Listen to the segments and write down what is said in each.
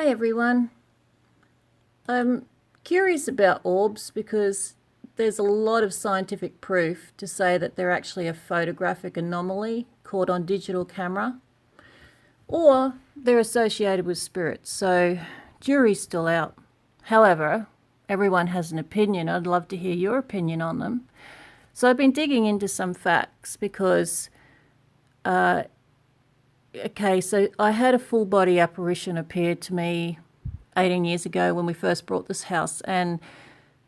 Hi everyone. I'm curious about orbs because there's a lot of scientific proof to say that they're actually a photographic anomaly caught on digital camera, or they're associated with spirits, so jury's still out. However, everyone has an opinion. I'd love to hear your opinion on them. So I've been digging into some facts because so I had a full body apparition appear to me 18 years ago when we first bought this house, and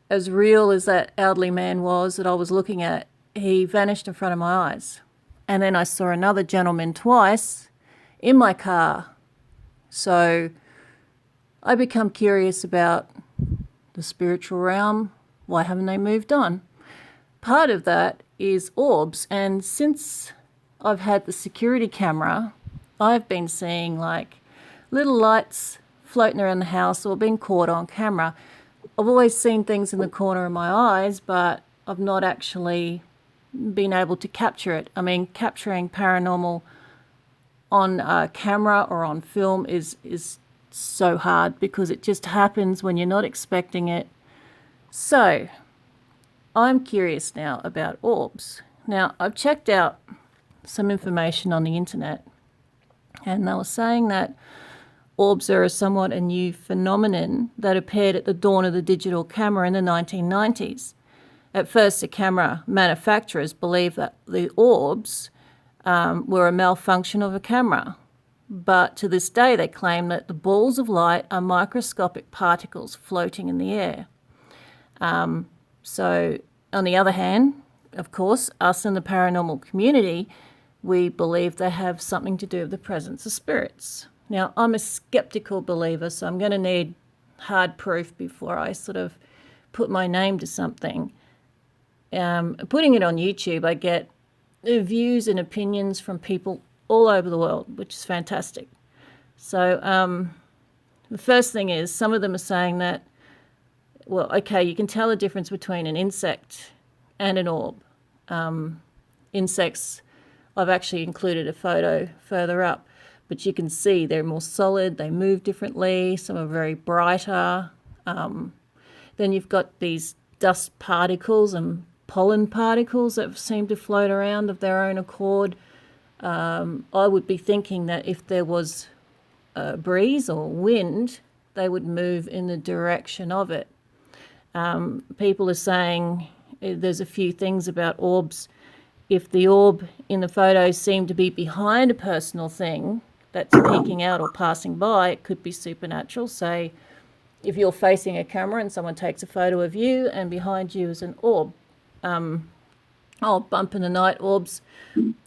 as real as that elderly man was that I was looking at, he vanished in front of my eyes. And then I saw another gentleman twice in my car. So I become curious about the spiritual realm. Why haven't they moved on? Part of that is orbs, and since I've had the security camera, I've been seeing like little lights floating around the house or being caught on camera. I've always seen things in the corner of my eyes, but I've not actually been able to capture it. I mean, capturing paranormal on camera or on film is so hard because it just happens when you're not expecting it. So I'm curious now about orbs. Now, I've checked out some information on the internet, and they were saying that orbs are somewhat a new phenomenon that appeared at the dawn of the digital camera in the 1990s. At first, the camera manufacturers believed that the orbs were a malfunction of a camera. But to this day, they claim that the balls of light are microscopic particles floating in the air. So, on the other hand, of course, us in the paranormal community, we believe they have something to do with the presence of spirits. Now, I'm a skeptical believer, so I'm going to need hard proof before I sort of put my name to something. Putting it on YouTube, I get views and opinions from people all over the world, which is fantastic. So the first thing is some of them are saying that, well, okay, you can tell the difference between an insect and an orb. Insects, I've actually included a photo further up, but you can see they're more solid, they move differently, some are very brighter. Then you've got these dust particles and pollen particles that seem to float around of their own accord. I would be thinking that if there was a breeze or wind, they would move in the direction of it. People are saying there's a few things about orbs. If the orb in the photo seemed to be behind a personal thing that's peeking out or passing by, it could be supernatural. Say, if you're facing a camera and someone takes a photo of you and behind you is an orb. Bump in the night orbs.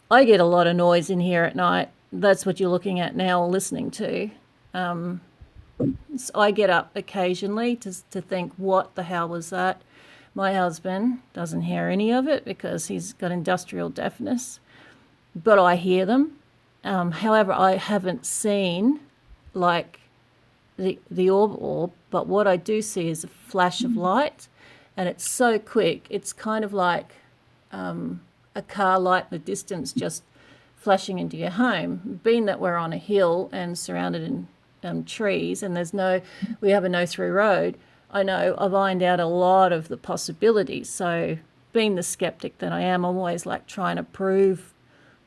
I get a lot of noise in here at night. That's what you're looking at now or listening to. So I get up occasionally to think, what the hell was that? My husband doesn't hear any of it because he's got industrial deafness, but I hear them. However, I haven't seen like the orb, but what I do see is a flash of light, and it's so quick. It's kind of like a car light in the distance just flashing into your home. Being that we're on a hill and surrounded in trees, and we have a no-through road, I know I've ironed out a lot of the possibilities. So being the skeptic that I am, I'm always like trying to prove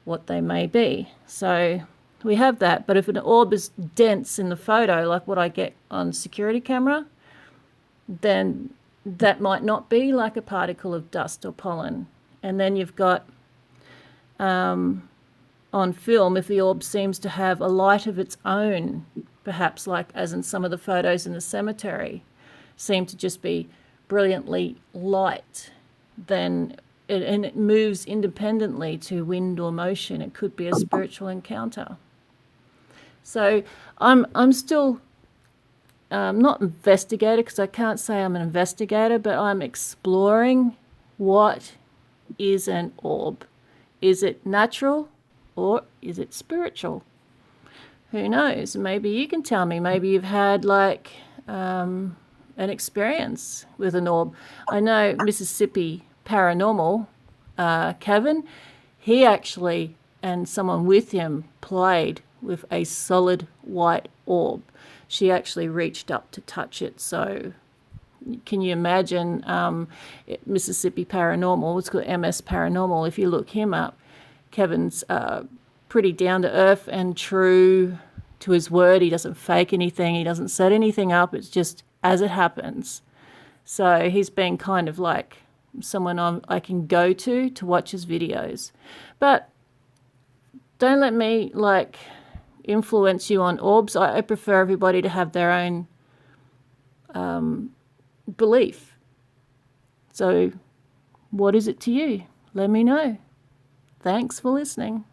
what they may be. So we have that. But if an orb is dense in the photo, like what I get on security camera, then that might not be like a particle of dust or pollen. And then you've got on film, if the orb seems to have a light of its own, perhaps like as in some of the photos in the cemetery, seem to just be brilliantly light, then it moves independently to wind or motion. It could be a spiritual encounter. So I'm still not investigator, because I can't say I'm an investigator, but I'm exploring what is an orb. Is it natural or is it spiritual? Who knows? Maybe you can tell me. Maybe you've had like an experience with an orb. I know Mississippi Paranormal, Kevin, he actually and someone with him played with a solid white orb. She actually reached up to touch it. So can you imagine Mississippi Paranormal? It's called MS Paranormal. If you look him up, Kevin's pretty down to earth and true to his word. He doesn't fake anything. He doesn't set anything up. It's just as it happens. So he's been kind of like someone I can go to watch his videos. But don't let me like influence you on orbs. I prefer everybody to have their own belief. So what is it to you? Let me know. Thanks for listening.